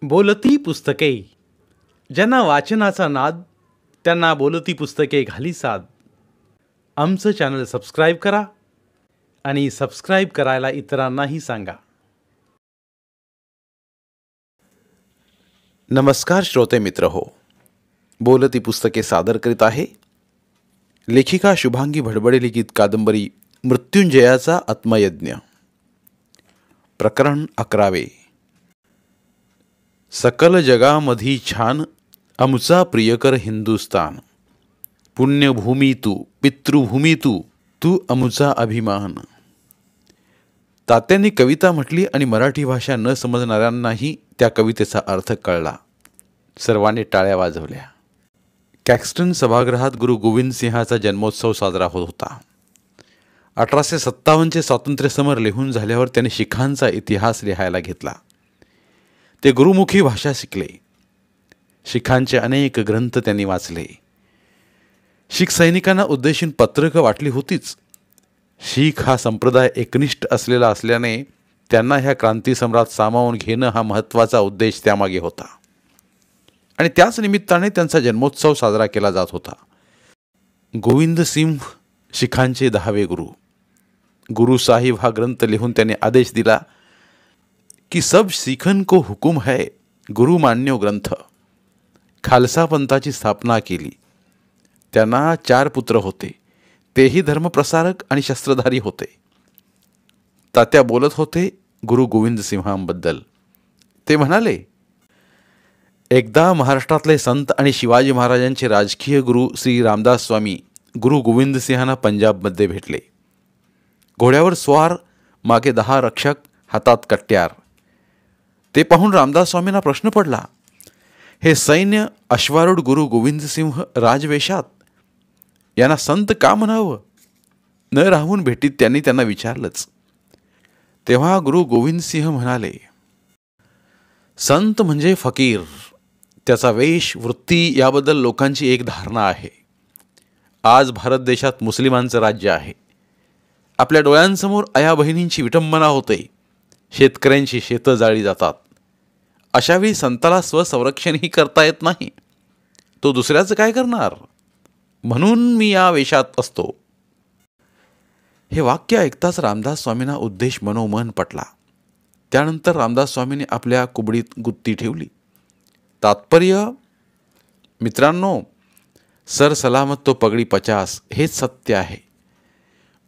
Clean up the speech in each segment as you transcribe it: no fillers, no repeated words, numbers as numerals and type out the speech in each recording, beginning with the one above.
बोलती पुस्तके. ज्यांना वाचनाचा नाद त्यांना बोलती पुस्तके घाली साद. आमचं चॅनल सबस्क्राईब करा आणि सबस्क्राईब करायला इतरांनाही सांगा. नमस्कार श्रोते मित्र हो, बोलती पुस्तके सादर करीत आहे लेखिका शुभांगी भडबडे लिखित कादंबरी मृत्युंजयाचा आत्मयज्ञ. प्रकरण 11. सकल जगामधी छान आमचा प्रियकर हिंदुस्तान. पुण्यभूमी तू, पितृभूमी तू, तू आमचा अभिमान. तात्यांनी कविता म्हटली आणि मराठी भाषा न समजणाऱ्यांनाही त्या कवितेचा अर्थ कळला. सर्वांनी टाळ्या वाजवल्या. कॅक्स्टन सभागृहात गुरु गोविंद सिंहाचा जन्मोत्सव साजरा होत होता. 1857चे स्वातंत्र्य समर लिहून झाल्यावर त्याने शिखांचा इतिहास लिहायला घेतला. ते गुरुमुखी भाषा शिकले. शिखांचे अनेक ग्रंथ त्यांनी वाचले. शीख सैनिकांना उद्देशून पत्रकं वाटली होतीच. शीख हा संप्रदाय एकनिष्ठ असलेला असल्याने त्यांना ह्या क्रांतीसम्राट सामावून घेणं हा महत्त्वाचा उद्देश त्यामागे होता आणि त्याच निमित्ताने त्यांचा जन्मोत्सव साजरा केला जात होता. गोविंद सिंह शिखांचे 10वे गुरु. गुरु साहिब हा ग्रंथ लिहून त्याने आदेश दिला की सब सिखन को हुकुम है गुरु मान्यो ग्रंथ. खालसा पंथाची स्थापना केली. त्यांना 4 पुत्र होते. तेही धर्मप्रसारक आणि शस्त्रधारी होते. तात्या बोलत होते गुरु गोविंद सिंहांबद्दल. ते म्हणाले, एकदा महाराष्ट्रातले संत आणि शिवाजी महाराजांचे राजकीय गुरु श्री रामदास स्वामी गुरु गोविंद सिंहांना पंजाबमध्ये भेटले. घोड्यावर स्वार, मागे 10 रक्षक, हातात कट्यार. ते पाहून रामदास स्वामींना प्रश्न पडला, हे सैन्य अश्वारूढ गुरु गोविंद सिंह राजवेशात, यांना संत का म्हणावं? न राहून भेटीत त्यांनी त्यांना विचारलंच. तेव्हा गुरु गोविंद सिंह म्हणाले, संत म्हणजे फकीर. त्याचा वेश, वृत्ती याबद्दल लोकांची एक धारणा आहे. आज भारत देशात मुस्लिमांचं राज्य आहे. आपल्या डोळ्यांसमोर आया बहिणींची विटंबना होते. शेतकऱ्यांची शेतं जाळली जातात. अशावेळी संताला स्वसंरक्षणही करता येत नाही. तो दुसऱ्याचं काय करणार? म्हणून मी या वेशात असतो. हे वाक्य ऐकताच रामदास स्वामींना उद्देश मनोमन पटला. त्यानंतर रामदास स्वामींनी आपल्या कुबडीत गुत्ती ठेवली. तात्पर्य, मित्रांनो, सर सलामत तो पगडी 50 हेच सत्य आहे.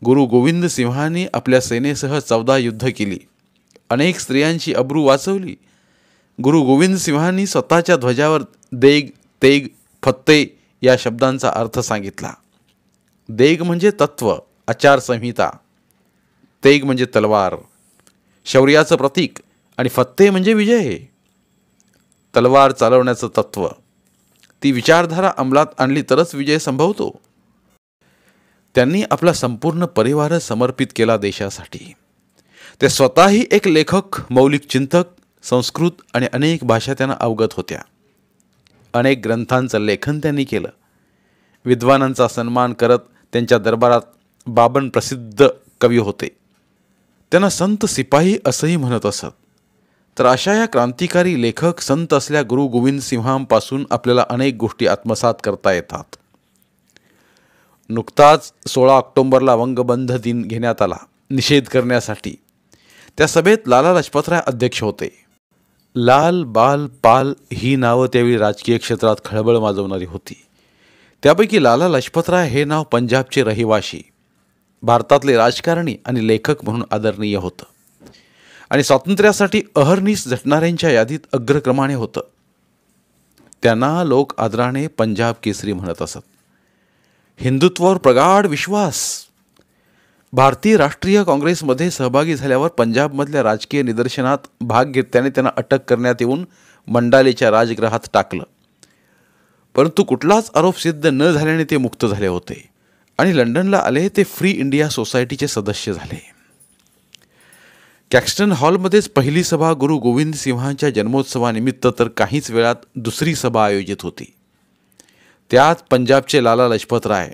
गुरु गोविंद सिंहांनी आपल्या सेनेसह 14 युद्ध केली. अनेक स्त्रियांची अब्रू वाचवली. गुरु गोविंद सिंहांनी स्वतःच्या ध्वजावर देग, तेग, फत्ते या शब्दांचा अर्थ सांगितला. देग म्हणजे तत्व, आचारसंहिता. तेग म्हणजे तलवार, शौर्याचं प्रतीक. आणि फत्ते म्हणजे विजय, तलवार चालवण्याचं तत्व. ती विचारधारा अंमलात आणली तरच विजय संभवतो. त्यांनी आपला संपूर्ण परिवार समर्पित केला देशासाठी. ते स्वतःही एक लेखक, मौलिक चिंतक, संस्कृत आणि अनेक भाषा त्यांना अवगत होत्या. अनेक ग्रंथांचं लेखन त्यांनी केलं. विद्वानांचा सन्मान करत त्यांच्या दरबारात बाबन प्रसिद्ध कवी होते. त्यांना संत सिपाही असंही म्हणत असत. तर अशा या क्रांतिकारी लेखक संत असल्या गुरु गोविंद सिंहांपासून आपल्याला अनेक गोष्टी आत्मसात करता येतात. नुकताच 16 ऑक्टोबरला वंगबंध दिन घेण्यात आला निषेध करण्यासाठी. त्या सभेत लाला लजपतराय अध्यक्ष होते. लाल, बाल, पाल ही नावं त्यावेळी राजकीय क्षेत्रात खळबळ माजवणारी होती. त्यापैकी लाला लजपतराय हे नाव पंजाबचे रहिवाशी, भारतातले राजकारणी आणि लेखक म्हणून आदरणीय होतं आणि स्वातंत्र्यासाठी अहर्निश झटणाऱ्यांच्या यादीत अग्रक्रमाने होतं. त्यांना लोक आदराने पंजाब केसरी म्हणत असत. हिंदुत्वावर प्रगाढ विश्वास. भारतीय राष्ट्रीय काँग्रेसमध्ये सहभागी झाल्यावर पंजाबमधल्या राजकीय निदर्शनात भाग घेतल्याने त्यांना अटक करण्यात येऊन मंडालेच्या राजगृहात टाकलं. परंतु कुठलाच आरोप सिद्ध न झाल्याने ते मुक्त झाले होते आणि लंडनला आले. ते फ्री इंडिया सोसायटीचे सदस्य झाले. कॅक्स्टन हॉलमध्येच पहिली सभा गुरु गोविंद सिंहांच्या जन्मोत्सवानिमित्त तर काहीच वेळात दुसरी सभा आयोजित होती. त्यात पंजाबचे लाला लजपतराय,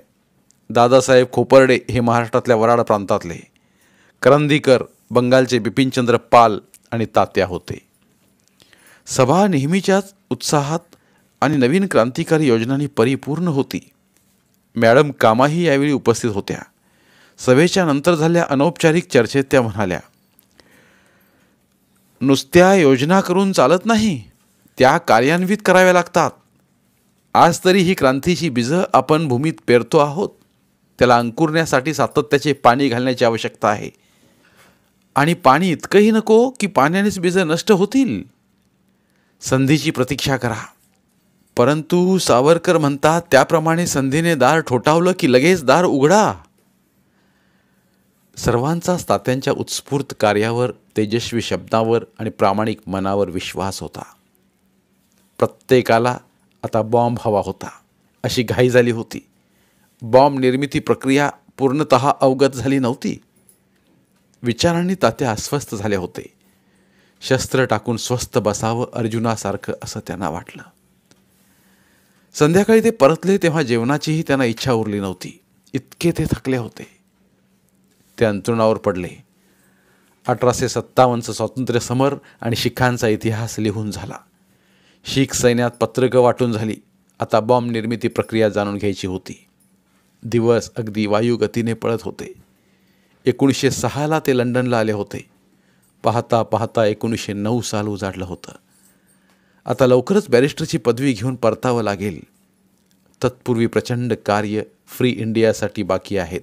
दादासाहेब खोपरडे हे महाराष्ट्रातल्या वराड प्रांतातले, करंदीकर बंगालचे बिपिनचंद्र पाल आणि तात्या होते. सभा नेहमीच्याच उत्साहात आणि नवीन क्रांतिकारी योजनांनी परिपूर्ण होती. मॅडम कामाही यावेळी उपस्थित होत्या. सभेच्या नंतर झालेल्या अनौपचारिक चर्चेत त्या म्हणाल्या, नुसत्या योजना करून चालत नाही, त्या कार्यान्वित कराव्या लागतात. आज तरी ही क्रांतीची बीजं आपण भूमीत पेरतो आहोत. त्याला अंकुरण्यासाठी सातत्याचे पाणी घालण्याची आवश्यकता आहे. आणि पाणी इतकंही नको की पाण्यानेच बीजं नष्ट होतील. संधीची प्रतीक्षा करा. परंतु सावरकर म्हणतात त्याप्रमाणे संधीने दार ठोठावलं की लगेच दार उघडा. सर्वांचाच तात्यांच्या उत्स्फूर्त कार्यावर, तेजस्वी शब्दावर आणि प्रामाणिक मनावर विश्वास होता. प्रत्येकाला आता बॉम्ब हवा होता अशी घाई झाली होती. बॉम्ब निर्मिती प्रक्रिया पूर्णतः अवगत झाली नव्हती. विचारांनी तात्या अस्वस्थ झाले होते. शस्त्र टाकून स्वस्थ बसावं अर्जुनासारखं असं त्यांना वाटलं. संध्याकाळी ते परतले तेव्हा जेवणाचीही त्यांना इच्छा उरली नव्हती. इतके ते थकले होते. ते अंथरुणावर पडले. 1857चं स्वातंत्र्य समर आणि शिखांचा इतिहास लिहून झाला. शीख सैन्यात पत्रकं वाटून झाली. आता बॉम्ब निर्मिती प्रक्रिया जाणून घ्यायची होती. दिवस अगदी वायुगतीने पळत होते. 1906ला ते लंडनला आले होते. पाहता पाहता 1909 साल उजाडलं होतं. आता लवकरच बॅरिस्टरची पदवी घेऊन परतावं लागेल. तत्पूर्वी प्रचंड कार्य फ्री इंडियासाठी बाकी आहेत.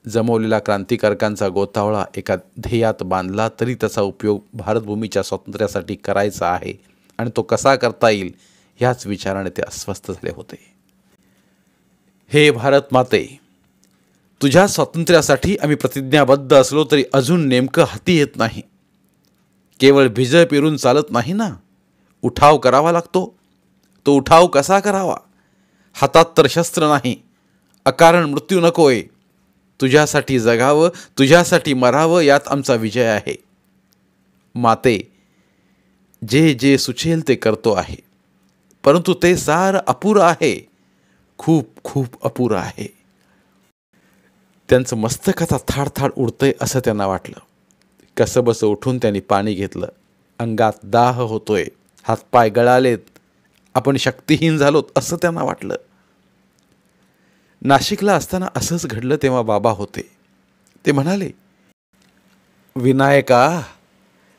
जमवलेला क्रांतिकारकांचा गोतावळा एका ध्येयात बांधला तरी त्याचा उपयोग भारतभूमीच्या स्वातंत्र्यासाठी करायचा आहे आणि तो कसा करता येईल ह्याच विचाराने ते अस्वस्थ झाले होते. हे भारत माते, तुझ्या स्वातंत्र्यासाठी आम्ही प्रतिज्ञाबद्ध असलो तरी अजून नेमकं हाती येत नाही. केवळ बीजं पेरून चालत नाही ना, उठाव करावा लागतो. तो उठाव कसा करावा? हातात तर शस्त्र नाही. अकारण मृत्यू नकोय. तुझ्यासाठी जगावं, तुझ्यासाठी मरावं, यात आमचा विजय आहे. माते, जे जे सुचेल ते करतो आहे, परंतु ते सारं अपुरं आहे. खूप खूप अपुरं आहे. त्यांचं मस्तक आता थाडथाड उडतंय असं त्यांना वाटलं. कसंबसं उठून त्यांनी पाणी घेतलं. अंगात दाह होतोय. हातपाय गळालेत. आपण शक्तिहीन झालोत असं त्यांना वाटलं. नाशिकला असताना असंच घडलं तेव्हा बाबा होते. ते म्हणाले, विनायका,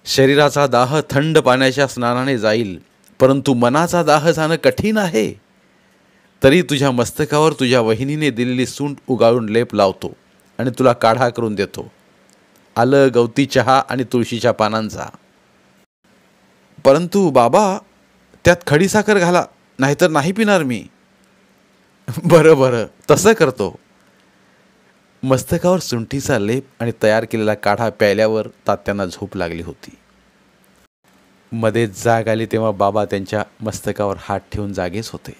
शरीराचा दाह थंड पाण्याच्या स्नानाने जाईल, परंतु मनाचा दाह जाणं कठीण आहे. तरी तुझ्या मस्तकावर तुझ्या वहिनीने दिलेली सूंठ उगाळून लेप लावतो आणि तुला काढा करून देतो. आलं, गवती चहा आणि तुळशीच्या पानांचा. परंतु बाबा, त्यात खडीसाखर घाला, नाहीतर नाही पिणार मी. बरं बरं, तसं करतो. मस्तकावर सुंठीचा लेप आणि तयार केलेला काढा प्यायल्यावर तात्यांना झोप लागली होती. मध्येच जाग आली तेव्हा बाबा त्यांच्या मस्तकावर हात ठेवून जागेच होते.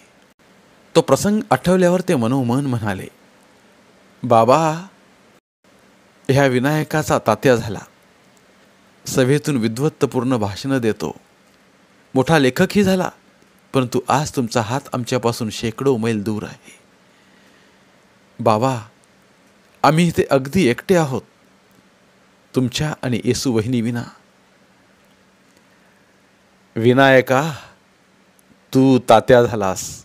तो प्रसंग आठवल्यावर ते मनोमन म्हणाले, बाबा, ह्या विनायकाचा तात्या झाला. सभेतून विद्वत्तपूर्ण भाषणं देतो. मोठा लेखकही झाला. परंतु आज तुमचा हात आमच्यापासून शेकडो मैल दूर आहे. बाबा, आम्ही इथे अगदी एकटे आहोत, तुमच्या आणि येसू वहिनी विना. विनायका, तू तात्या झालास,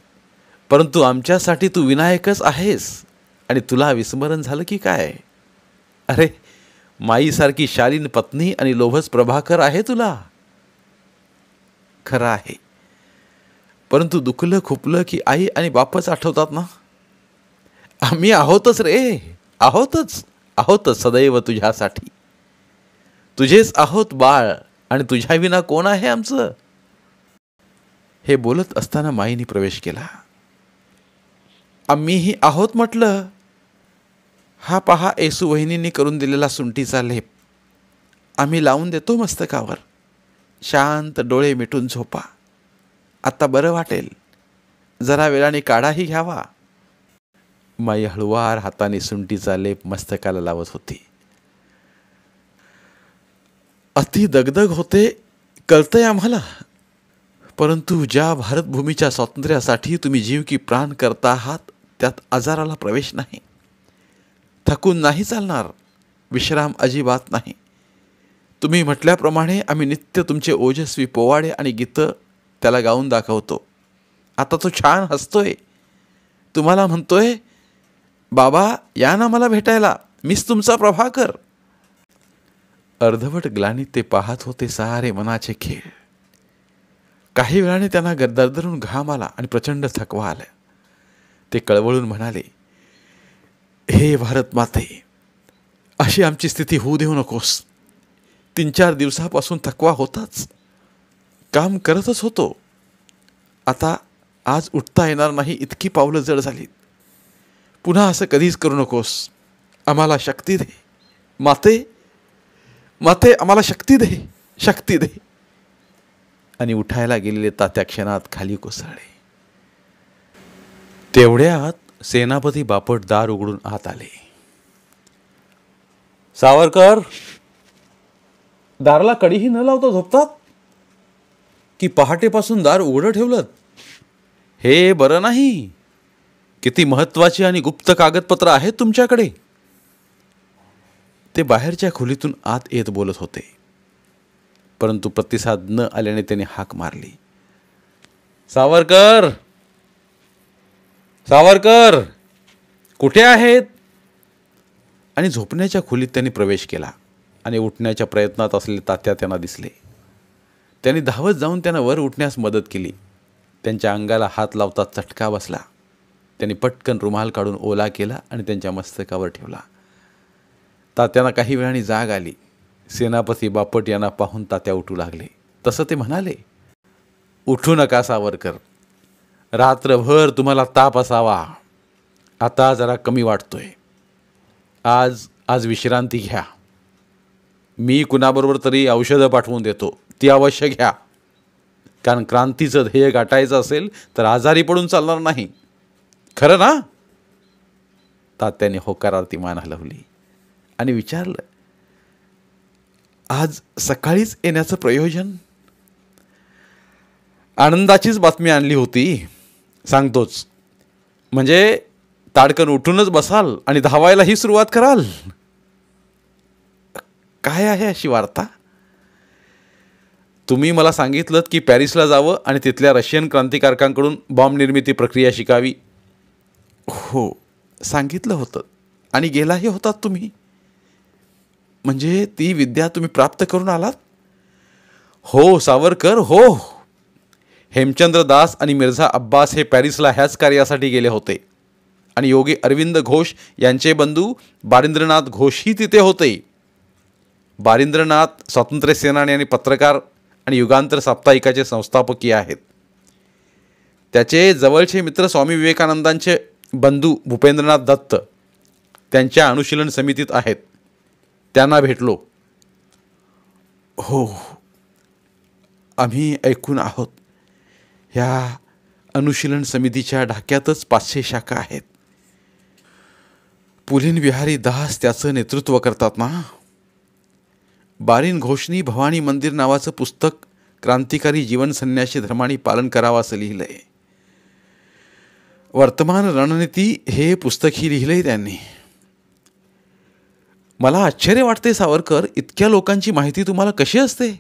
परंतु आमच्यासाठी तू विनायकच आहेस. आणि तुला विस्मरण झालं की काय? अरे, माईसारखी शालीन पत्नी आणि लोभस प्रभाकर आहे तुला. खरं आहे, परंतु दुखलं खुपलं की आई आणि बापच आठवतात ना. आम्ही आहोतच रे, आहोतच सदैव तुझ्यासाठी. तुझेच आहोत बाळ, आणि तुझ्या विना कोण आहे आमचं? हे बोलत असताना माईने प्रवेश केला. आम्हीही आहोत म्हटलं. हा पहा येसू वहिनींनी करून दिलेला सुंठीचा लेप. आम्ही लावून देतो मस्तकावर. शांत डोळे मिटून झोपा. आता बरं वाटेल. जरा वेळाने काढाही घ्यावा. माई हळुवार हाताने सुंठीचा लेप मस्तकाला लावत होती. अति दगदग होते, कळतंय आम्हाला. परंतु ज्या भारतभूमीच्या स्वातंत्र्यासाठी तुम्ही जीव की प्राण करता आहात, त्यात आजाराला प्रवेश नाही. थकून नाही चालणार. विश्राम अजिबात नाही. तुम्ही म्हटल्याप्रमाणे आम्ही नित्य तुमचे ओजस्वी पोवाडे आणि गीतं त्याला गाऊन दाखवतो. आता तो छान हसतोय, तुम्हाला म्हणतोय, बाबा या ना मला भेटायला, मीच तुमचा प्रभाकर. अर्धवट ग्लानीत ते पाहत होते सारे मनाचे खेळ. काही वेळाने त्यांना दरदरून घाम आला आणि प्रचंड थकवा आला. ते कळवळून म्हणाले, हे भारत माते, अशी आमची स्थिती होऊ देऊ नकोस. 3-4 दिवसापासून थकवा होताच, काम करतच होतो. आता आज उठता येणार नाही इतकी पावलं जड झालीत. पुन्हा असं कधीच करू नकोस. आम्हाला शक्ती दे माते, माते आम्हाला शक्ती दे, शक्ती दे. आणि उठायला गेलेले तात्या क्षणात खाली कोसळले. तेवढ्यात सेनापती बापट दार उघडून आत आले. सावरकर, दाराला कडीही न लावता झोपतात की पहाटेपासून दार उघडं ठेवलं? हे बरं नाही. किती महत्वाची आणि गुप्त कागदपत्र आहेत तुमच्याकडे. ते बाहेरच्या खोलीतून आत येत बोलत होते, परंतु प्रतिसाद न आल्याने त्याने हाक मारली, सावरकर, सावरकर, कुठे आहेत? आणि झोपण्याच्या खोलीत त्यांनी प्रवेश केला आणि उठण्याच्या प्रयत्नात असलेले तात्या त्यांना दिसले. त्यांनी धावत जाऊन त्यांना वर उठण्यास मदत केली. त्यांच्या अंगाला हात लावता चटका बसला. त्यांनी पटकन रुमाल काढून ओला केला आणि त्यांच्या मस्तकावर ठेवला. तात्यांना काही वेळाने जाग आली. सेनापती बापट यांना पाहून तात्या उठू लागले. तसं ते म्हणाले, उठू नका सावरकर, रात्रभर तुम्हाला ताप असावा, आता जरा कमी वाटतोय. आज विश्रांती घ्या. मी कुणाबरोबर तरी औषधं पाठवून देतो, ती अवश्य घ्या. कारण क्रांतीचं ध्येय गाठायचं असेल तर आजारी पडून चालणार नाही. खरं ना? तात्याने होकारार्थी मान हलवली आणि विचारलं, आज सकाळीच येण्याचं प्रयोजन? आनंदाचीच बातमी आणली होती, सांगतोच. म्हणजे ताडकन उठूनच बसाल आणि धावायलाही सुरुवात कराल? काय आहे अशी वार्ता? तुम्ही मला सांगितलं की पॅरिसला जावं आणि तिथल्या रशियन क्रांतिकारकांकडून बॉम्ब निर्मिती प्रक्रिया शिकावी. हो, सांगितलं होतं आणि गेलाही होतात तुम्ही. म्हणजे ती विद्या तुम्ही प्राप्त करून आलात? हो सावरकर, हो. हेमचंद्र दास आणि मिर्झा अब्बास हे पॅरिसला ह्याच कार्यासाठी गेले होते आणि योगी अरविंद घोष यांचे बंधू बारिंद्रनाथ घोषही तिथे होते. बारिंद्रनाथ स्वातंत्र्य सेनानी आणि पत्रकार आणि युगांतर साप्ताहिकाचे संस्थापकीय आहेत. त्याचे जवळचे मित्र स्वामी विवेकानंदांचे बंधू भूपेंद्रनाथ दत्त त्यांच्या अनुशीलन समितीत आहेत. त्यांना भेटलो. हो, आम्ही ऐकून आहोत. ह्या अनुशीलन समितीच्या ढाक्यातच 500 शाखा आहेत. पुलिन बिहारी दास त्याचं नेतृत्व करतात ना? बारिन घोषनी भवानी मंदिर नावाचं पुस्तक क्रांतिकारी जीवन संन्यासी धर्माने पालन करावं असं लिहिलंय. वर्तमान रणनीती हे पुस्तकही लिहिलंय त्यांनी. मला आश्चर्य वाटते सावरकर, इतक्या लोकांची माहिती तुम्हाला कशी असते?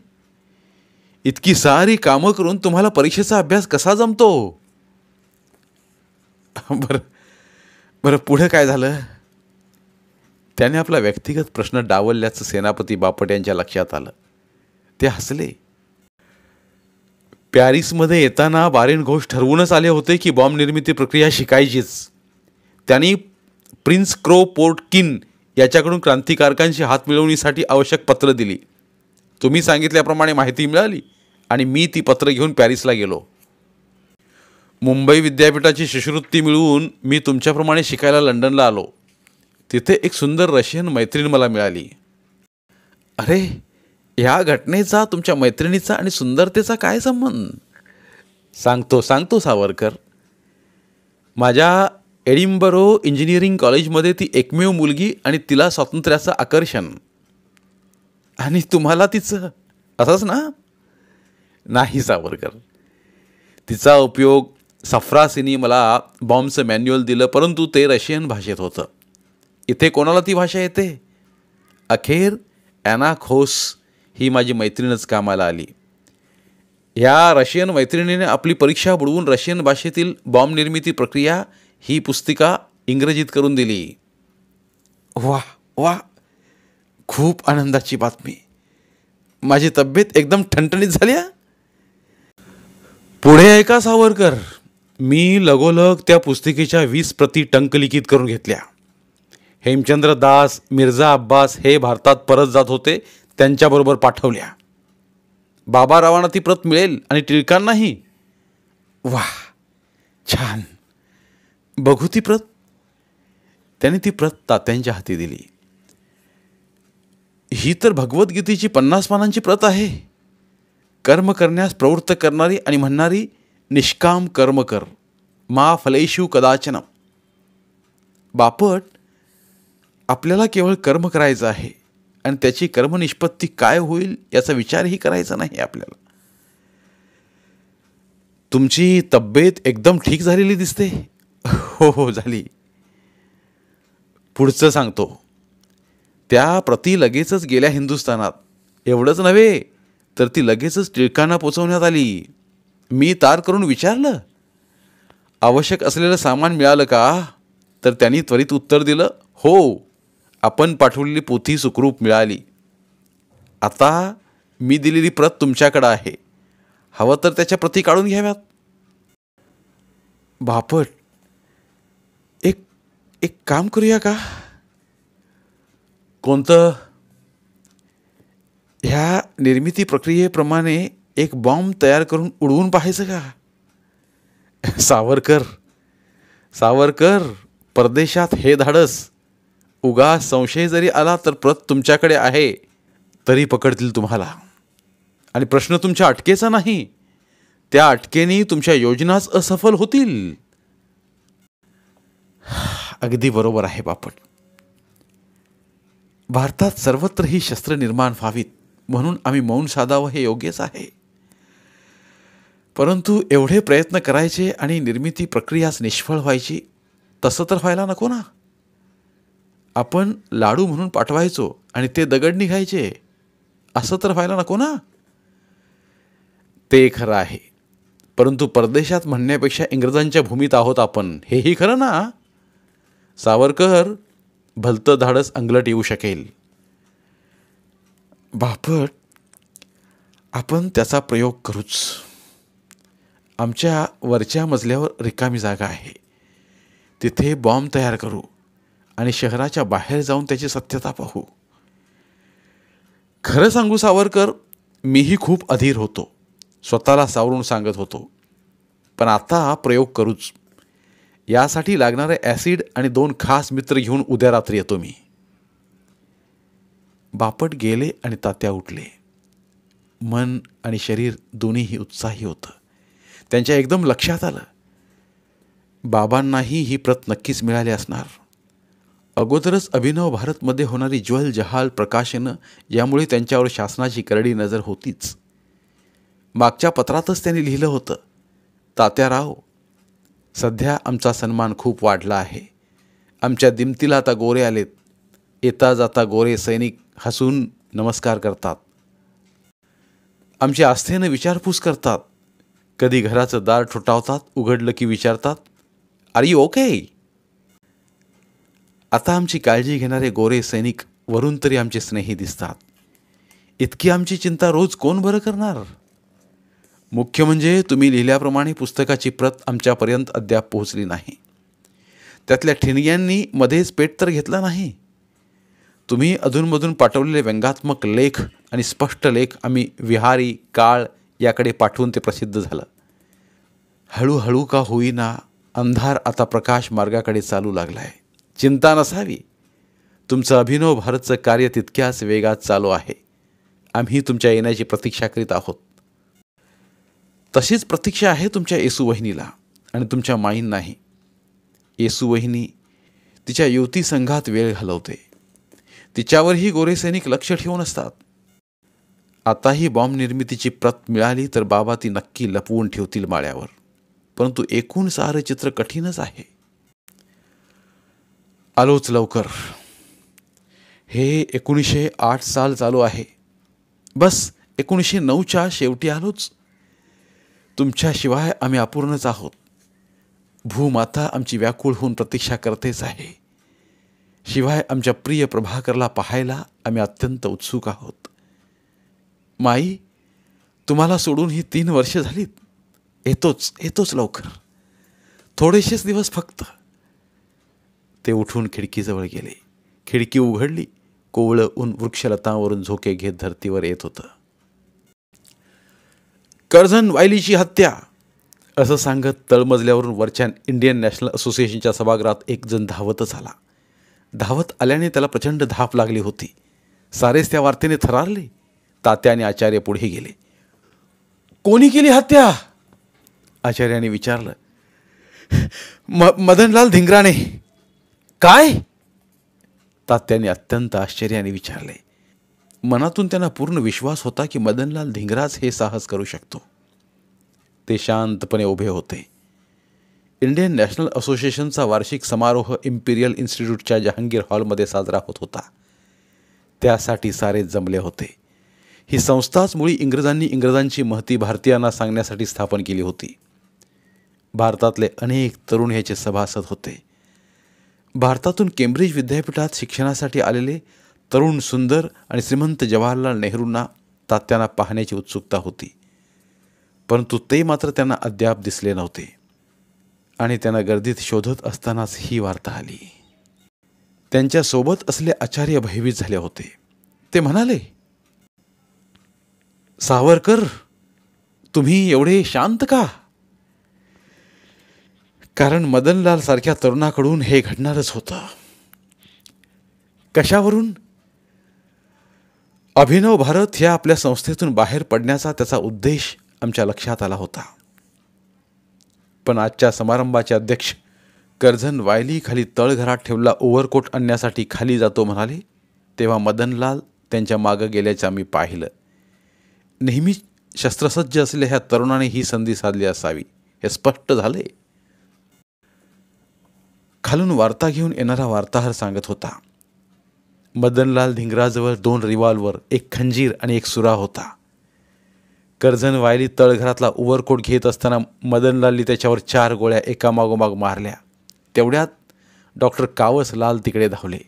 इतकी सारी कामं करून तुम्हाला परीक्षेचा अभ्यास कसा जमतो? बरं पुढे काय झालं? त्याने आपला व्यक्तिगत प्रश्न डावलल्याचं सेनापती बापट यांच्या लक्षात आलं. ते हसले. पॅरिसमध्ये येताना बारिन घोष ठरवूनच आले होते की बॉम्ब निर्मिती प्रक्रिया शिकायचीच. त्यांनी प्रिन्स क्रो पोर्टकिन याच्याकडून क्रांतिकारकांशी हात मिळवणीसाठी आवश्यक पत्र दिली. तुम्ही सांगितल्याप्रमाणे माहिती मिळाली आणि मी ती पत्र घेऊन पॅरिसला गेलो. मुंबई विद्यापीठाची शिष्यवृत्ती मिळवून मी तुमच्याप्रमाणे शिकायला लंडनला आलो. तिथे एक सुंदर रशियन मैत्रीण मला मिळाली. अरे, या घटनेचा तुमच्या मैत्रिणीचा आणि सुंदरतेचा काय संबंध? सांगतो सावरकर. माझ्या एडिनबरो इंजिनिअरिंग कॉलेजमध्ये ती एकमेव मुलगी आणि तिला स्वातंत्र्याचं आकर्षण. आणि तुम्हाला तिचं असंच ना? नाही सावरकर, तिचा उपयोग सफ्रासीनी मला बॉम्बचं मॅन्युअल दिलं, परंतु ते रशियन भाषेत होतं. इथे कोणाला ती भाषा येते? अखेर ॲना खोस ही माझी मैत्रीणच कामाला आली. ह्या रशियन मैत्रिणीने आपली परीक्षा बुडवून रशियन भाषेतील बॉम्ब निर्मिती प्रक्रिया ही पुस्तिका इंग्रजीत करून दिली. वा वा, खूप आनंदाची बातमी. माझी तब्येत एकदम ठणठणीत झाली. पुढे ऐका सावरकर. मी लगोलग त्या पुस्तिकेच्या 20 प्रती टंकलिखित करून घेतल्या. हेमचंद्र दास, मिर्झा अब्बास हे भारतात परत जात होते, त्यांच्याबरोबर पाठवल्या. बाबारावांना ती प्रत मिळेल आणि टिळकांनाही. वाह, छान. बघू ती प्रत. त्याने ती प्रत तात्यांच्या हाती दिली. ही तर भगवद्गीतेची 50 पानांची प्रत आहे. कर्म करण्यास प्रवृत्त करणारी आणि म्हणणारी निष्काम कर्म कर, मा फलेषु कदाचन. बापट, आपल्याला केवळ कर्म करायचं आहे आणि त्याची कर्मनिष्पत्ती काय होईल याचा विचारही करायचा नाही आपल्याला. तुमची तब्येत एकदम ठीक झालेली दिसते. हो हो, झाली. पुढचं सांगतो. त्या प्रती लगेचच गेल्या हिंदुस्थानात. एवढंच नव्हे तर ती लगेचच टिळकांना पोचवण्यात आली. मी तार करून विचारलं, आवश्यक असलेलं सामान मिळालं का? तर त्यांनी त्वरित उत्तर दिलं, हो, आपण पाठवलेली पोथी सुखरूप मिळाली. आता मी दिलेली प्रत तुमच्याकडं आहे. हवं तर त्याच्या प्रती काढून घ्याव्यात. बापट, एक एक काम करूया का? कोणतं? ह्या निर्मिती प्रक्रियेप्रमाणे एक बॉम्ब तयार करून उडवून पाहायचं का? सावरकर, सावरकर, परदेशात हे धाडस. उगा संशय जरी आला तर प्रत तुमच्याकडे आहे तरी पकडतील तुम्हाला. आणि प्रश्न तुमच्या अटकेचा नाही, त्या अटकेने तुमच्या योजनाच असफल होतील. अगदी बरोबर आहे बापट. भारतात सर्वत्र ही शस्त्र निर्माण व्हावीत म्हणून आम्ही मौन साधावं हे योग्यच आहे. परंतु एवढे प्रयत्न करायचे आणि निर्मिती प्रक्रियाच निष्फळ व्हायची, तसं तर व्हायला नको ना. आपण लाडू म्हणून पाठवायचो आणि ते दगड निघायचे, असं तर व्हायला नको ना. ते खरं आहे, परंतु परदेशात म्हणण्यापेक्षा इंग्रजांच्या भूमीत आहोत आपण, हेही खरं ना. सावरकर, भलतं धाडस अंगलट येऊ शकेल. बापट, आपण त्याचा प्रयोग करूच. आमच्या वरच्या मजल्यावर रिकामी जागा आहे, तिथे बॉम्ब तयार करू आणि शहराच्या बाहेर जाऊन त्याची सत्यता पाहू. खरं सांगू सावरकर, मीही खूप अधीर होतो, स्वतःला सावरून सांगत होतो. पण आता प्रयोग करूच. यासाठी लागणारे ॲसिड आणि 2 खास मित्र घेऊन उद्या रात्री येतो मी. बापट गेले आणि तात्या उठले. मन आणि शरीर दोन्हीही उत्साही होतं. त्यांच्या एकदम लक्षात आलं, बाबांनाही ही प्रत नक्कीच मिळाली असणार. अगोदरच अभिनव भारतमध्ये होणारी ज्वल जहाल प्रकाशनं यामुळे त्यांच्यावर शासनाची करडी नजर होतीच. मागच्या पत्रातच त्यांनी लिहिलं होतं, तात्याराव, सध्या आमचा सन्मान खूप वाढला आहे. आमच्या दिमतीला आता गोरे आलेत. येता जाता गोरे सैनिक हसून नमस्कार करतात. आमची आस्थेनं विचारपूस करतात. कधी घराचं दार ठोठावतात, उघडलं की विचारतात, आर यू ओके? आता आमची काळजी घेणारे गोरे सैनिक वरून तरी आमचे स्नेही दिसतात. इतकी आमची चिंता रोज कोण बरं करणार? मुख्य म्हणजे तुम्ही लिहिल्याप्रमाणे पुस्तकाची प्रत आमच्यापर्यंत अद्याप पोहोचली नाही. त्यातल्या ठिणग्यांनी मध्येच पेट तर घेतला नाही. तुम्ही अधूनमधून पाठवलेले व्यंगात्मक लेख आणि स्पष्ट लेख आम्ही विहारी काळ याकडे पाठवून ते प्रसिद्ध झालं. हळूहळू का होईना अंधार आता प्रकाश मार्गाकडे चालू लागलाय. चिंता नसावी. तुमचं अभिनव भारतचं कार्य तितक्याच वेगात चालू आहे. आम्ही तुमच्या येण्याची प्रतीक्षा करीत आहोत. तशीच प्रतीक्षा आहे तुमच्या येसू वहिनीला आणि तुमच्या माईंनाही. येसू वहिनी तिच्या युवती संघात वेळ घालवते. तिच्यावरही गोरे सैनिक लक्ष ठेवून असतात. आताही बॉम्ब निर्मितीची प्रत मिळाली तर बाबा ती नक्की लपवून ठेवतील माळ्यावर. परंतु एकूण सारं चित्र कठीणच आहे. आलोच लवकर. हे 1908 साल चालू आहे. बस 1909च्या शेवटी आलोच. तुमच्याशिवाय आम्ही अपूर्णच आहोत. भूमाता आमची व्याकुळ होऊन प्रतीक्षा करतेच आहे. शिवाय आमच्या प्रिय प्रभाकरला पाहायला आम्ही अत्यंत उत्सुक आहोत. माई, तुम्हाला सोडून ही 3 वर्ष झालीत. येतोच लवकर. थोडेसेच दिवस फक्त. ते उठून खिडकीजवळ गेले. खिडकी उघडली. कोवळं ऊन वृक्षलतांवरून झोके घेत धर्तीवर येत होतं. कर्झन वायलीची हत्या असं सांगत तळमजल्यावरून वरच्या इंडियन नॅशनल असोसिएशनच्या सभागृहात एक जण धावतच आला. धावत आल्याने त्याला प्रचंड धाप लागली होती. सारेच त्या वार्तेने थरारले. तात्या आणि आचार्य पुढे गेले. कोणी केली हत्या? आचार्याने विचारलं. मदनलाल धिंगराने. काय? तात्याने अत्यंत आश्चर्याने विचारले. मनातून त्यांना पूर्ण विश्वास होता की मदनलाल धिंगराच हे साहस करू शकतो. ते शांतपणे उभे होते. इंडियन नॅशनल असोसिएशनचा वार्षिक समारोह इम्पिरियल इन्स्टिट्यूटच्या जहांगीर हॉलमध्ये साजरा होत होता. त्यासाठी सारे जमले होते. ही संस्थाच मुळी इंग्रजांची महती भारतीयांना सांगण्यासाठी स्थापन केली होती. भारतातले अनेक तरुण ह्याचे सभासद होते. भारतातून केम्ब्रिज विद्यापीठात शिक्षणासाठी आलेले तरुण, सुंदर आणि श्रीमंत जवाहरलाल नेहरूंना तात्यांना पाहण्याची उत्सुकता होती. परंतु ते मात्र त्यांना अद्याप दिसले नव्हते. आणि त्यांना गर्दीत शोधत असतानाच ही वार्ता आली. त्यांच्यासोबत असले आचार्य भयभीत झाले होते. ते म्हणाले, सावरकर, तुम्ही एवढे शांत का? कारण मदनलाल सारख्या तरुणाकडून हे घडणारच होतं. कशावरून? अभिनव भारत ह्या आपल्या संस्थेतून बाहेर पडण्याचा त्याचा उद्देश आमच्या लक्षात आला होता. पण आजच्या समारंभाचे अध्यक्ष कर्झन वायली खाली तळघरात ठेवला ओव्हरकोट आणण्यासाठी खाली जातो म्हणाले, तेव्हा मदनलाल त्यांच्या मागं गेल्याचं आम्ही पाहिलं. नेहमी शस्त्रसज्ज असलेल्या ह्या तरुणाने ही संधी साधली असावी हे स्पष्ट झाले. खालून वार्ता घेऊन येणारा वार्ताहर सांगत होता, मदनलाल धिंगराजवळ 2 रिव्हॉल्वर, 1 खंजीर आणि 1 सुरा होता. कर्झन वायली तळघरातला ओव्हरकोट घेत असताना मदनलालनी त्याच्यावर 4 गोळ्या एकामागोमाग मारल्या. तेवढ्यात डॉक्टर कावसलाल तिकडे धावले.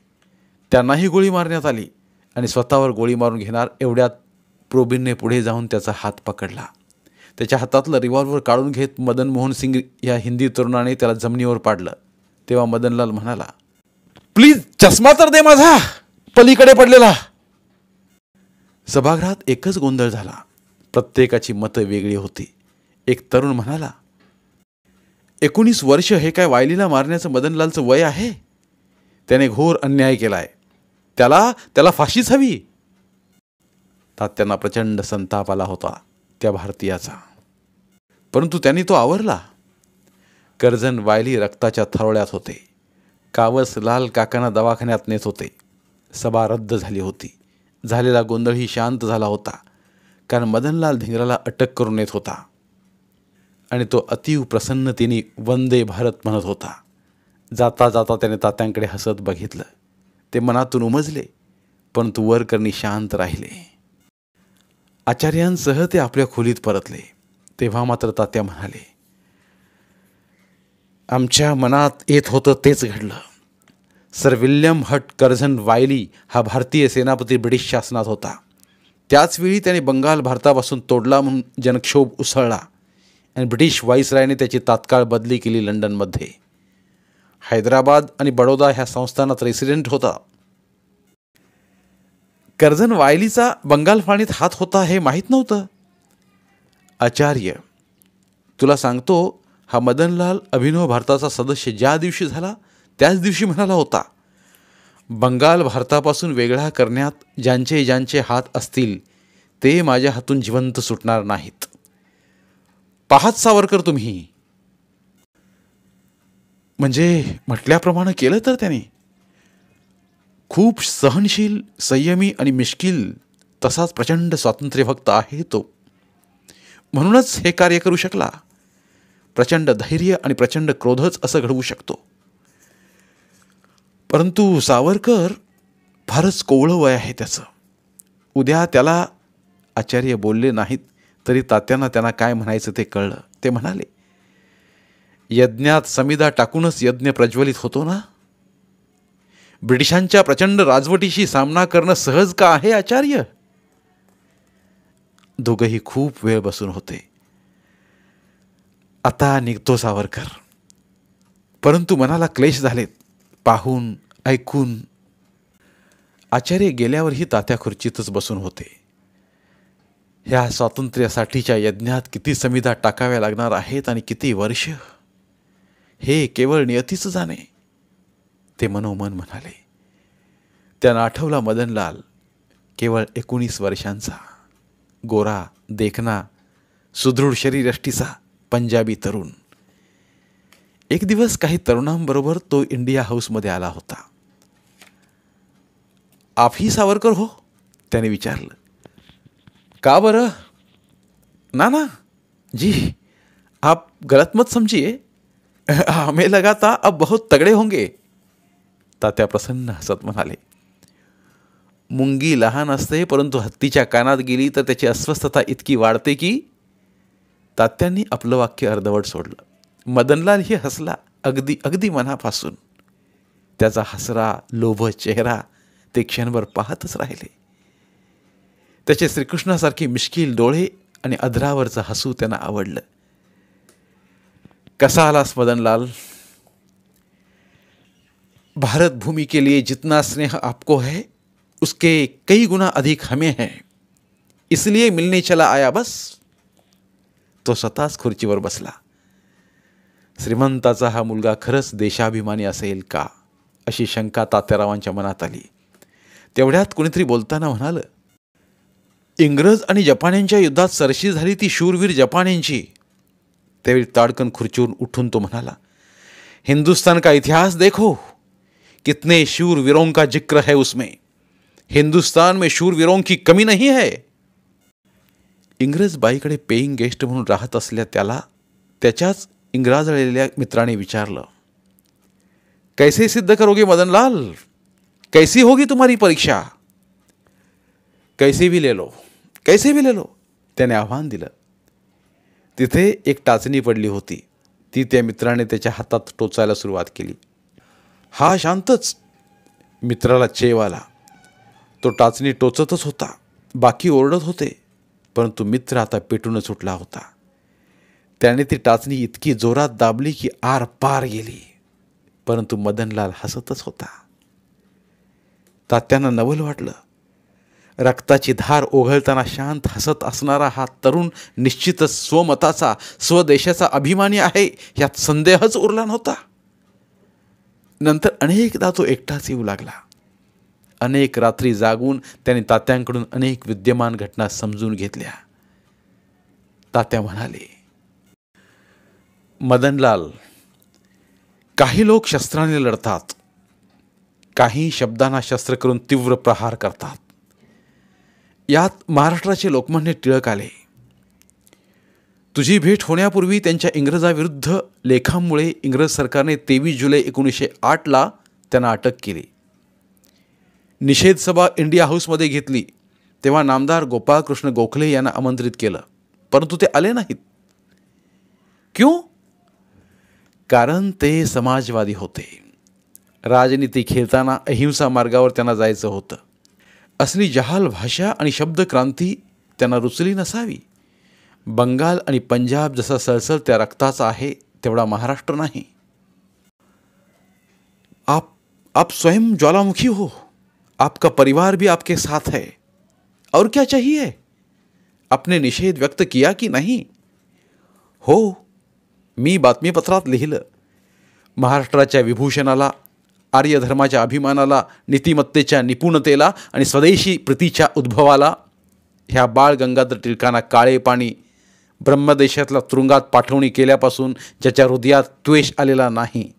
त्यांनाही गोळी मारण्यात आली आणि स्वतःवर गोळी मारून घेणार एवढ्यात प्रोबिनने पुढे जाऊन त्याचा हात पकडला. त्याच्या हातातलं रिव्हॉल्वर काढून घेत मदन मोहन सिंग या हिंदी तरुणाने त्याला जमिनीवर पाडलं. तेव्हा मदनलाल म्हणाला, प्लीज चष्मा तर दे माझा, पलीकडे पडलेला. सभागृहात एकच गोंधळ झाला. प्रत्येकाची मतं वेगळी होती. एक तरुण म्हणाला, 19 वर्ष हे काय वायलीला मारण्याचं मदनलालचं वय आहे? त्याने घोर अन्याय केलाय. त्याला फाशीच हवी. तात्यांना प्रचंड संताप आला होता त्या भारतीयाचा. परंतु त्यांनी तो आवरला. कर्झन वायली रक्ताच्या थरोळ्यात होते. कावसलाल काकांना दवाखान्यात नेत होते. सभा रद्द झाली होती. झालेला गोंधळही शांत झाला होता, कारण मदनलाल धिंगराला अटक करून नेत होता आणि तो अतीव प्रसन्नतेने वंदे भारत म्हणत होता. जाता जाता त्याने तात्यांकडे हसत बघितलं. ते मनातून उमजले, परंतु वरकरणी शांत राहिले. आचार्यांसह ते आपल्या खोलीत परतले. तेव्हा मात्र तात्या म्हणाले, आमच्या मनात येत होतं तेच घडलं. सर विल्यम हट कर्झन वायली हा भारतीय सेनापती ब्रिटिश शासनात होता. त्याचवेळी त्याने बंगाल भारतापासून तोडला म्हणून जनक्षोभ उसळला आणि ब्रिटिश व्हाईसरायने त्याची तात्काळ बदली केली लंडनमध्ये. हैदराबाद आणि बडोदा ह्या संस्थानात रेसिडेंट होता. कर्झन वायलीचा बंगाल फाळणीत हात होता हे माहीत नव्हतं. आचार्य, तुला सांगतो, हा मदनलाल अभिनव भारताचा सदस्य ज्या दिवशी झाला त्याच दिवशी म्हणाला होता, बंगाल भारतापासून वेगळा करण्यात ज्यांचे ज्यांचे हात असतील ते माझ्या हातून जिवंत सुटणार नाहीत. पाहात सावरकर तुम्ही. म्हणजे म्हटल्याप्रमाणे केलं तर त्याने. खूप सहनशील, संयमी आणि मिश्किल, तसाच प्रचंड स्वातंत्र्यभक्त आहे तो. म्हणूनच हे कार्य करू शकला. प्रचंड धैर्य आणि प्रचंड क्रोधच असं घडवू शकतो. परंतु सावरकर, फारच कोवळं वय आहे त्याचं. उद्या त्याला आचार्य बोलले नाहीत तरी तात्यांना त्यांना काय म्हणायचं ते कळलं. ते म्हणाले, यज्ञात समिधा टाकूनच यज्ञ प्रज्वलित होतो ना. ब्रिटिशांच्या प्रचंड राजवटीशी सामना करणं सहज का आहे आचार्य? दोघंही खूप वेळ बसून होते. आता निघतो सावरकर, परंतु मनाला क्लेश झालेत पाहून ऐकून. आचार्य गेल्यावरही तात्या खुर्चीतच बसून होते. ह्या स्वातंत्र्यासाठीच्या यज्ञात किती समिधा टाकाव्या लागणार आहेत आणि किती वर्ष, हे केवळ नियतीच जाणे, ते मनोमन म्हणाले. त्यांना आठवला मदनलाल, केवळ 19 वर्षांचा, गोरा, देखना, सुदृढ शरीरयष्टीचा पंजाबी तरुण. एक दिवस काही तरुणांबरोबर तो इंडिया हाऊसमध्ये आला होता. आप ही सावरकर हो? त्याने विचारलं. का बरं? ना जी, आप गलत मत समझिए, हमें लगा था अब बहुत तगड़े होंगे. तात्या प्रसन्न हसत म्हणाले. मुंगी लहान असते, परंतु हत्तीच्या कानात गेली तर त्याची अस्वस्थता इतकी वाढते की. तात्यांनी आपलं वाक्य अर्धवट सोडलं. मदनलालही हसला, अगदी अगदी मनापासून. त्याचा हसरा लोभ चेहरा ते क्षणभर पाहतच राहिले. त्याचे श्रीकृष्णासारखे मिश्किल डोळे आणि अधरावरचं हसू त्यांना आवडलं. कसा आलास मदनलाल? भारत भूमि के लिए जितना स्नेह आपको है उसके कई गुना अधिक हमें है, इसलिए मिलने चला आया बस. तो स्वतःच खुर्चीवर बसला. श्रीमंताचा हा मुलगा खरंच देशाभिमानी असेल का, अशी शंका तात्यारावांच्या मनात आली. तेवढ्यात कुणीतरी बोलताना म्हणालं, इंग्रज आणि जपान्यांच्या युद्धात सरशी झाली ती शूरवीर जपान्यांची. त्यावेळी ताडकन खुर्चीवरून उठून तो म्हणाला, हिंदुस्तान का इतिहास देखो, कितने शूरवीरों का जिक्र है उसमें. हिंदुस्तान में शूरवीरों की कमी नहीं है. इंग्रज बाईकडे पेईंग गेस्ट म्हणून राहत असल्या त्याला त्याच्याच इंग्राजलेल्या मित्राने विचारलं, कैसे सिद्ध करोगे मदनलाल? कैसी होगी तुम्हारी परीक्षा? कैसे भी ले लो, कैसे भी ले लो, त्याने आव्हान दिलं. तिथे एक टाचणी पडली होती. ती त्या मित्राने त्याच्या हातात टोचायला सुरुवात केली. हा शांतच. मित्राला चेव आला. तो टाचणी टोचतच होता. बाकी ओरडत होते, परंतु मित्र आता पेटूनच उठला होता. त्याने ती टाचणी इतकी जोरात दाबली की आर पार गेली, परंतु मदनलाल हसतच होता. तात्यांना नवल वाटलं. रक्ताची धार ओघळताना शांत हसत असणारा हा तरुण निश्चितच स्वमताचा, स्वदेशाचा अभिमानी आहे, यात संदेहच उरला नव्हता. नंतर अनेकदा तो एकटाच येऊ लागला. अनेक रात्री जागून त्याने तात्यांकडून अनेक विद्यमान घटना समजून घेतल्या. तात्या म्हणाले, मदनलाल, काही लोक शस्त्राने लढतात, काही शब्दांना शस्त्र करून तीव्र प्रहार करतात. यात महाराष्ट्राचे लोकमान्य टिळक आले. तुझी भेट होण्यापूर्वी त्यांच्या इंग्रजाविरुद्ध लेखांमुळे इंग्रज सरकारने 23 जुलै 1908 त्यांना अटक केली. निषेध सभा इंडिया हाऊसमध्ये घेतली. तेव्हा नामदार गोपाळकृष्ण गोखले यांना आमंत्रित केलं, परंतु ते आले नाहीत. क्यों? कारण ते समाजवादी होते. राजनीती खेळताना अहिंसा मार्गावर त्यांना जायचं होतं. असली जहाल भाषा आणि शब्दक्रांती त्यांना रुचली नसावी. बंगाल आणि पंजाब जसा सळसळत्या रक्ताचा आहे, तेवढा महाराष्ट्र नाही. आप स्वयं ज्वालामुखी हो. आपका परिवार भी आपके साथ है. और क्या चाहिए? आपने निषेध व्यक्त किया की नाही? हो, मी बातमीपत्रात लिहिलं. महाराष्ट्राच्या विभूषणाला, आर्य धर्माच्या अभिमानाला, नीतिमत्तेच्या निपुणतेला आणि स्वदेशी प्रीतीच्या उद्भवाला ह्या बाळ गंगाधर टिळकांना काळे पाणी ब्रह्मदेशातल्या तुरुंगात पाठवणी केल्यापासून ज्याच्या हृदयात द्वेष आलेला नाही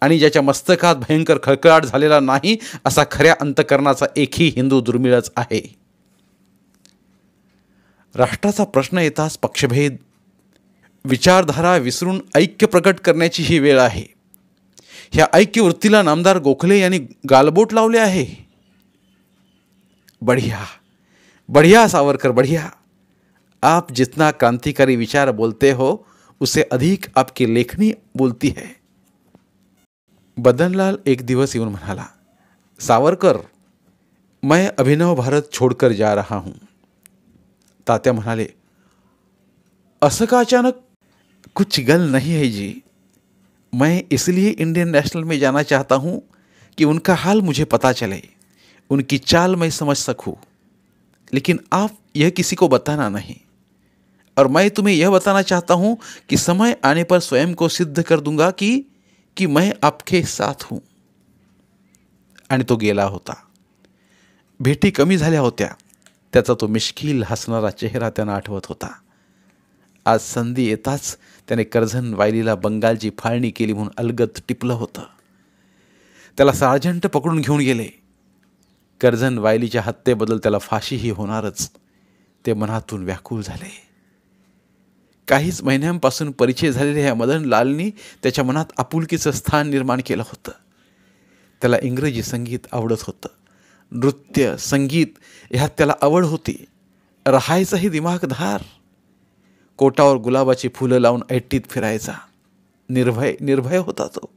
आणि ज्याच्या मस्तकात भयंकर खळखळाट झालेला नाही, असा खऱ्या अंतकरणाचा एकही हिंदू दुर्मिळच आहे. राष्ट्राचा प्रश्न येताच पक्षभेद, विचारधारा विसरून ऐक्य प्रकट करण्याची ही वेळ आहे. ह्या ऐक्यवृत्तीला नामदार गोखले यांनी गालबोट लावले आहे. बढिया, बढ़िया सावरकर, बढ़िया। आप जितना क्रांतिकारी विचार बोलते हो उसे अधिक आपकी लेखनी बोलती है। बदनलाल एक दिवस येऊन म्हणाला, सावरकर, मैं अभिनव भारत छोड़कर जा रहा हूं। तात्या म्हणाले, असं का अचानक? कुछ गल नहीं है जी, मैं इसलिए इंडियन नेशनल में जाना चाहता हूं कि उनका हाल मुझे पता चले, उनकी चाल मैं समझ सकूं। लेकिन आप यह किसी को बताना नहीं, और मैं तुम्हें यह बताना चाहता हूं कि समय आने पर स्वयं को सिद्ध कर दूंगा कि मैं आपके साथ हूं। आणि तो गेला होता। भेटी कमी झाल्या होत्या, त्याचा तो मिश्किल हसणारा चेहरा त्यांना आठवत होता। आज संधी येताच त्याने कर्झन वायलीला बंगालची फाळणी केली म्हणून अलगद टिपलं होतं। त्याला सार्जंट पकडून घेऊन गेले। कर्झन वायलीच्या हत्येबद्दल त्याला फाशीही होणारच, ते मनातून व्याकुळ झाले। काहीच महिन्यांपासून परिचय झालेल्या ह्या मदनलालनी त्याच्या मनात आपुलकीचं स्थान निर्माण केलं होतं। त्याला इंग्रजी संगीत आवडत होतं, नृत्य संगीत ह्यात त्याला आवड होती। राहायचाही दिमागधार। कोटावर गुलाबाची फुलं लावून ऐटीत फिरायचा, निर्भय होता तो।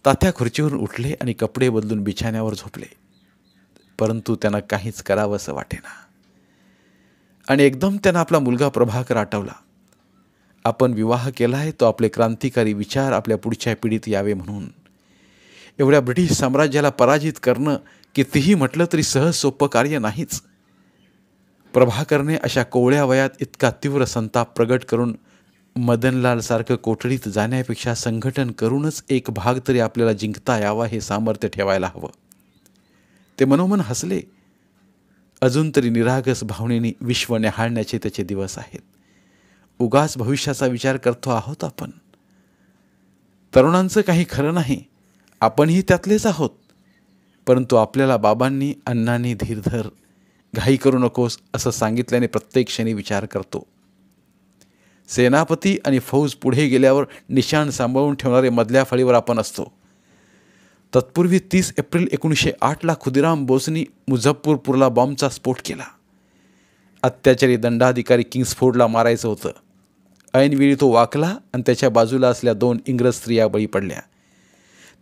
तात्या खुर्चीवरून उठले आणि कपडे बदलून बिछाण्यावर झोपले, परंतु त्यांना काहीच करावंसं वाटेना। आणि एकदम त्यांना आपला मुलगा प्रभाकर आठवला। आपण विवाह केलाय तो आपले क्रांतिकारी विचार आपल्या पुढच्या पिढीत यावे म्हणून। एवढ्या ब्रिटिश साम्राज्याला पराजित करणं कितीही म्हटलं तरी सहज सोपं कार्य नाहीच। प्रभाकरने अशा कोवळ्या वयात इतका तीव्र संताप प्रगट करून मदनलाल सारखं कोठडीत जाण्यापेक्षा संघटन करूनच एक भाग तरी आपल्याला जिंकता यावा हे सामर्थ्य ठेवायला हवं। ते मनोमन हसले। अजून तरी निरागस भावनेने विश्व न्याहाळण्याचे त्याचे दिवस आहेत। उगाच भविष्याचा विचार करतो आहोत आपण। तरुणांचं काही खरं नाही, आपणही त्यातलेच आहोत। परंतु आपल्याला बाबांनी अण्णांनी धीर धर, घाई करू नकोस असं सांगितल्याने प्रत्येक क्षणी विचार करतो। सेनापती आणि फौज पुढे गेल्यावर निशाण सांभाळून ठेवणारे मधल्या फळीवर आपण असतो। तत्पूर्वी 30 एप्रिल 1908ला खुदिराम बोसनी मुझफ्फरपूरला बॉम्बचा स्फोट केला। अत्याचारी दंडाधिकारी किंग्सफोर्डला मारायचं होतं। ऐनवेळी तो वाकला आणि त्याच्या बाजूला असलेल्या 2 इंग्रज स्त्रिया बळी पडल्या।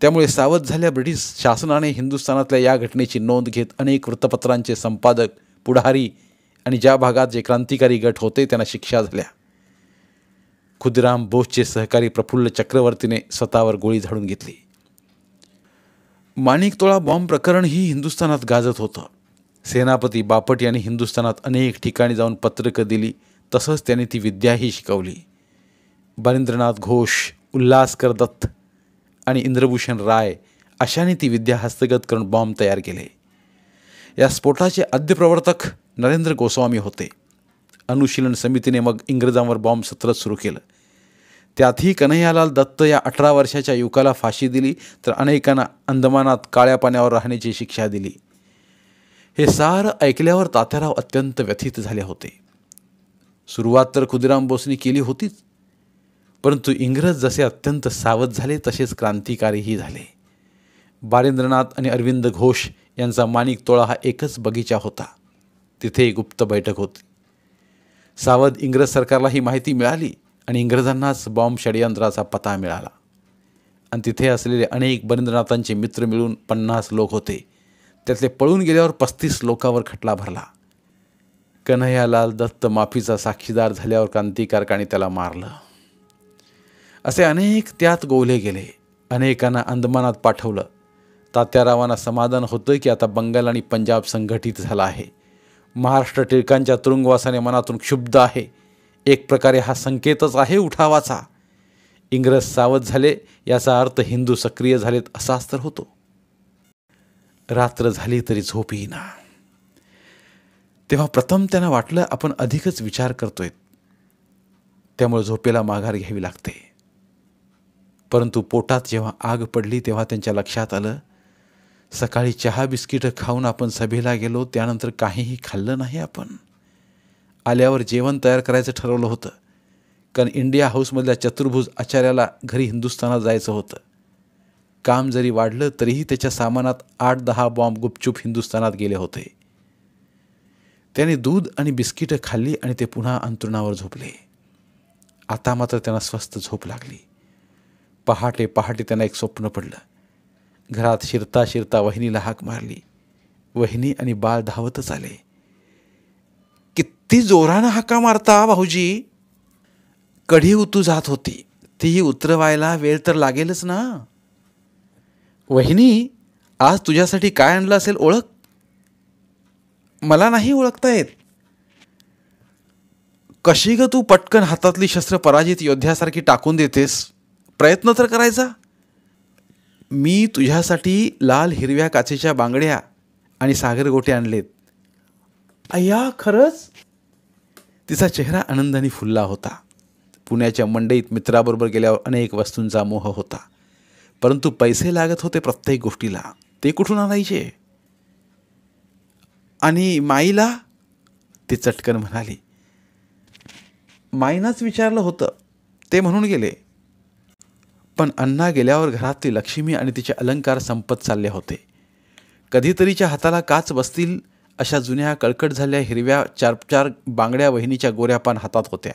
त्यामुळे सावध झालेल्या ब्रिटिश शासनाने हिंदुस्थानातल्या या घटनेची नोंद घेत अनेक वृत्तपत्रांचे संपादक, पुढारी आणि ज्या भागात जे क्रांतिकारी गट होते त्यांना शिक्षा झाल्या। खुदिराम बोसचे सहकारी प्रफुल्ल चक्रवर्तीने स्वतःवर गोळी झाडून घेतली। माणिकतोळा बॉम्ब प्रकरण ही हिंदुस्थानात गाजत होतं। सेनापती बापट यांनी हिंदुस्थानात अनेक ठिकाणी जाऊन पत्रकं दिली, तसंच त्यांनी ती विद्याही शिकवली। बरिंद्रनाथ घोष, उल्हासकर दत्त आणि इंद्रभूषण राय अशाने ती विद्या हस्तगत करून बॉम्ब तयार केले। या स्फोटाचे आद्य प्रवर्तक नरेंद्र गोस्वामी होते। अनुशीलन समितीने मग इंग्रजांवर बॉम्ब सत्र सुरू केलं। त्यातही कन्हैयालाल दत्त या 18 वर्षाच्या युवकाला फाशी दिली, तर अनेकांना अंदमानात काळ्या पाण्यावर राहण्याची शिक्षा दिली। हे सारं ऐकल्यावर तात्याराव अत्यंत व्यथित झाले होते। सुरुवात तर खुदिराम बोसनी केली होतीच, परंतु इंग्रज जसे अत्यंत सावध झाले तसेच क्रांतिकारीही झाले। बारिंद्रनाथ आणि अरविंद घोष यांचा माणिकतोळा हा एकच बगीचा होता। तिथे गुप्त बैठक होती। सावध इंग्रज सरकारला ही माहिती मिळाली आणि इंग्रजांनाच बॉम्ब षडयंत्राचा पता मिळाला। आणि तिथे असलेले अनेक बरिंद्रनाथांचे मित्र मिळून 50 लोक होते। त्यातले पळून गेल्यावर 35 लोकांवर खटला भरला। कन्हैयालाल दत्त माफीचा साक्षीदार झाल्यावर क्रांतिकारकाने त्याला मारलं। असे अनेक त्यात गोवले गेले। अनेकांना अंदमानात पाठवलं। तात्यारावांना समाधान होतं की आता बंगाल आणि पंजाब संघटित झाला आहे। महाराष्ट्र टिळकांच्या तुरुंगवासाने मनातून क्षुब्ध आहे। एक प्रकारे हा संकेतच आहे उठावाचा। इंग्रज सावध झाले याचा अर्थ हिंदू सक्रिय झालेत असाच तर होतो। रात्र झाली तरी झोप येईना। तेव्हा प्रथम त्यांना वाटलं आपण अधिकच विचार करतोय, त्यामुळे झोपेला माघार घ्यावी लागते। परंतु पोटात जेव्हा आग पडली तेव्हा त्यांच्या लक्षात आलं, सकाळी चहा बिस्किटं खाऊन आपण सभेला गेलो, त्यानंतर काहीही खाल्लं नाही आपण। आल्यावर जेवण तयार करायचं ठरवलं होतं, कारण इंडिया हाऊसमधल्या चतुर्भुज आचार्याला घरी हिंदुस्थानात जायचं होतं। काम जरी वाढलं तरीही त्याच्या सामानात 8-10 बॉम्ब गुपचूप हिंदुस्थानात गेले होते। त्याने दूध आणि बिस्किटं खाल्ली आणि ते पुन्हा अंथरुणावर झोपले. आता मात्र त्यांना स्वस्थ झोप लागली. पहाटे पहाटे त्यांना एक स्वप्न पडलं. घरात शिरता शिरता वहिनीला हाक मारली. वहिनी आणि बाळ धावतच आले. किती जोरानं हाका मारता भाऊजी. कढी उतू जात होती, तीही उतरवायला वेळ तर लागेलच ना. वहिनी, आज तुझ्यासाठी काय आणलं असेल ओळख? मला नाही ओळखता येत. कशी ग तू पटकन हातातली शस्त्र पराजित योद्ध्यासारखी टाकून देतेस? प्रयत्न तर करायचा. मी तुझ्यासाठी लाल हिरव्या काचेच्या बांगड्या आणि सागरगोटे आणलेत. अय्या, खरंच? तिचा चेहरा आनंदाने फुलला होता. पुण्याच्या मंडईत मित्राबरोबर गेल्यावर अनेक वस्तूंचा मोह होता, परंतु पैसे लागत होते प्रत्येक गोष्टीला. ते कुठून आणायचे? आणि माईला? ती चटकन म्हणाली. माईनाच विचारलं होतं, ते म्हणून गेले. पण अण्णा गेल्यावर घरातली लक्ष्मी आणि तिचे अलंकार संपत चालले होते. कधीतरीच्या हाताला काच बसतील अशा जुन्या कळकट झालेल्या हिरव्या 4-4 बांगड्या वहिनीच्या गोऱ्यापान हातात होत्या.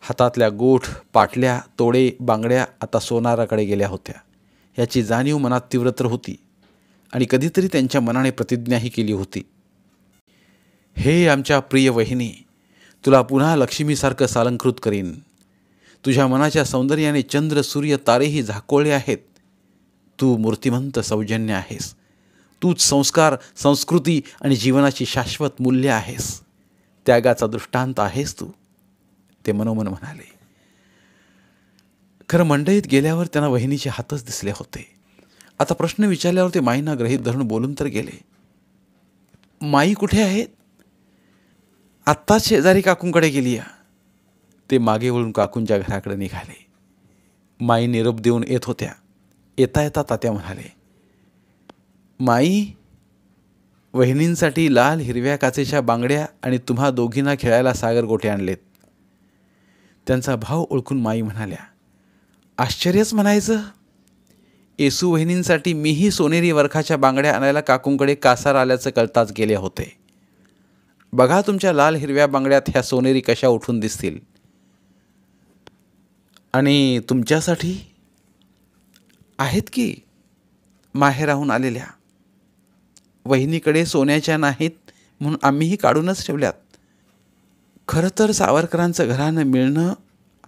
हातातल्या गोठ, पाटल्या, तोडे, बांगड्या आता सोनाराकडे गेल्या होत्या. याची जाणीव मनात तीव्रतर होती आणि कधीतरी त्यांच्या मनाने प्रतिज्ञाही केली होती. हे आमच्या प्रिय वहिनी, तुला पुन्हा लक्ष्मीसारखं सालंकृत करीन. तुझ्या मनाच्या सौंदर्याने चंद्र, सूर्य, तारेही झाकोळले आहेत. तू मूर्तिमंत सौजन्य आहेस. तूच संस्कार, संस्कृती आणि जीवनाची शाश्वत मूल्य आहेस. त्यागाचा दृष्टांत आहेस तू, ते मनोमन म्हणाले. खरं मंडईत गेल्यावर त्यांना वहिनीचे हातच दिसले होते. आता प्रश्न विचारल्यावर ते माईंना गृहीत धरून बोलून तर गेले. माई कुठे आहेत? आत्ताच शेजारी काकूंकडे गेली या. ते मागे वळून काकूंच्या घराकडे निघाले. माई निरोप देऊन येत होत्या. येता येता तात्या म्हणाले, माई, वहिनींसाठी लाल हिरव्या काचेच्या बांगड्या आणि तुम्हा दोघींना खेळायला सागरगोटे आणलेत. त्यांचा भाव ओळखून माई म्हणाल्या, आश्चर्यच म्हणायचं. येसू वहिनींसाठी मीही सोनेरी वरखाच्या बांगड्या आणायला काकूंकडे कासार आल्याचं कळताच गेले होते. बघा तुमच्या लाल हिरव्या बांगड्यात ह्या सोनेरी कशा उठून दिसतील. आणि तुमच्यासाठी आहेत की माहेराहून आलेल्या. वहिनीकडे सोन्याच्या नाहीत म्हणून आम्हीही काढूनच ठेवल्यात. खरं तर सावरकरांचं घरानं मिळणं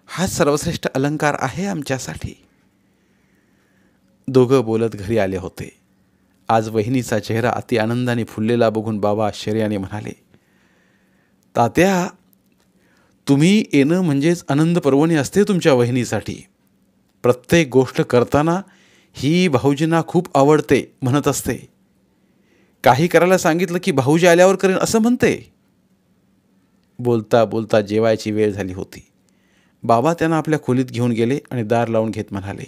हाच सर्वश्रेष्ठ अलंकार आहे आमच्यासाठी. दोघं बोलत घरी आले होते. आज वहिनीचा चेहरा अति आनंदाने फुललेला बघून बाबा आश्चर्याने म्हणाले, तात्या, तुम्ही येणं म्हणजेच आनंद पर्वणी असते तुमच्या वहिनीसाठी. प्रत्येक गोष्ट करताना ही भाऊजींना खूप आवडते म्हणत असते. काही करायला सांगितलं की भाऊजी आल्यावर करेन असं म्हणते. बोलता बोलता जेवायची वेळ झाली होती. बाबा त्यांना आपल्या खोलीत घेऊन गेले आणि दार लावून घेत म्हणाले,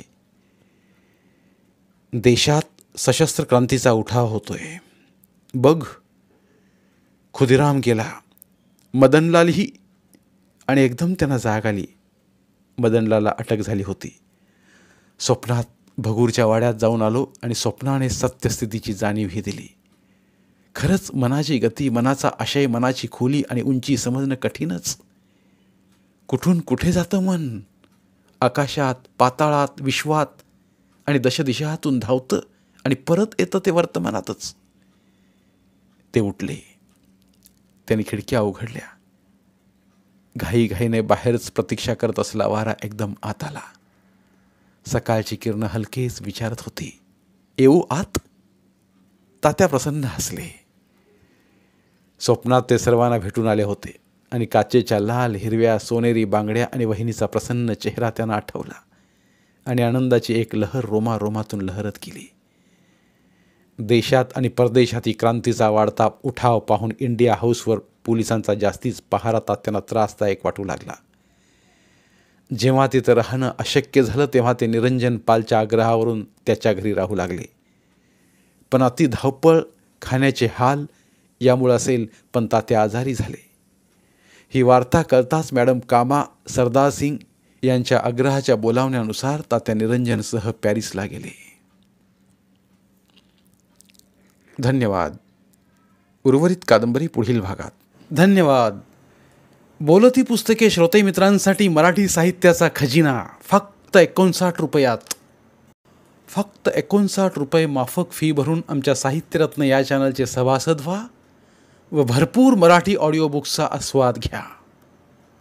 देशात सशस्त्र क्रांतीचा उठाव होतोय. बघ, खुदिराम गेला, मदनलालही. आणि एकदम त्यांना जाग आली. मदनलालला अटक झाली होती. स्वप्नात भगूरच्या वाड्यात जाऊन आलो आणि स्वप्नाने सत्यस्थितीची जाणीवही दिली. खरंच मनाची गती, मनाचा आशय, मनाची खोली आणि उंची समजणं कठीणच. कुठून कुठे जातं मन? आकाशात, पाताळात, विश्वात आणि दशदिशातून धावतं आणि परत येतं ते वर्तमानातच. ते उठले. त्यांनी खिडक्या उघडल्या. घाईघाईने बाहेरच प्रतीक्षा करत असलेला वारा एकदम आत आला. सकाळची किरणं हलकेच विचारत होती, येऊ आत? तात्या प्रसन्न हसले. स्वप्नात ते सर्वांना भेटून आले होते आणि काचेच्या लाल हिरव्या सोनेरी बांगड्या आणि वहिनीचा प्रसन्न चेहरा त्यांना आठवला आणि आनंदाची एक लहर रोमारोमातून लहरत गेली. देशात आणि परदेशात क्रांतीचा वाढता उठाव पाहून इंडिया हाऊसवर पोलिसांचा जास्तीच पहारा तात्यांना त्रासदायक वाटू लागला. जेव्हा तिथं राहणं अशक्य झालं तेव्हा ते निरंजन पालच्या आग्रहावरून त्याच्या घरी राहू लागले. पण अति धावपळ, खाण्याचे हाल यामुळे असेल, पण तात्या आजारी झाले. ही वार्ता कळताच मॅडम कामा सरदार सिंग यांच्या आग्रहाच्या बोलावण्यानुसार तात्या निरंजनसह पॅरिसला गेले. धन्यवाद. उर्वरित कादंबरी पुढील भागात. धन्यवाद. बोलती पुस्तके श्रोते मित्रांसाठी मराठी साहित्याचा खजिना फक्त 59 रुपयात. फक्त 59 रुपये माफक फी भरून आमच्या साहित्यरत्न या चॅनलचे सभासद व्हा व भरपूर मराठी ऑडिओ बुक्सचा आस्वाद घ्या.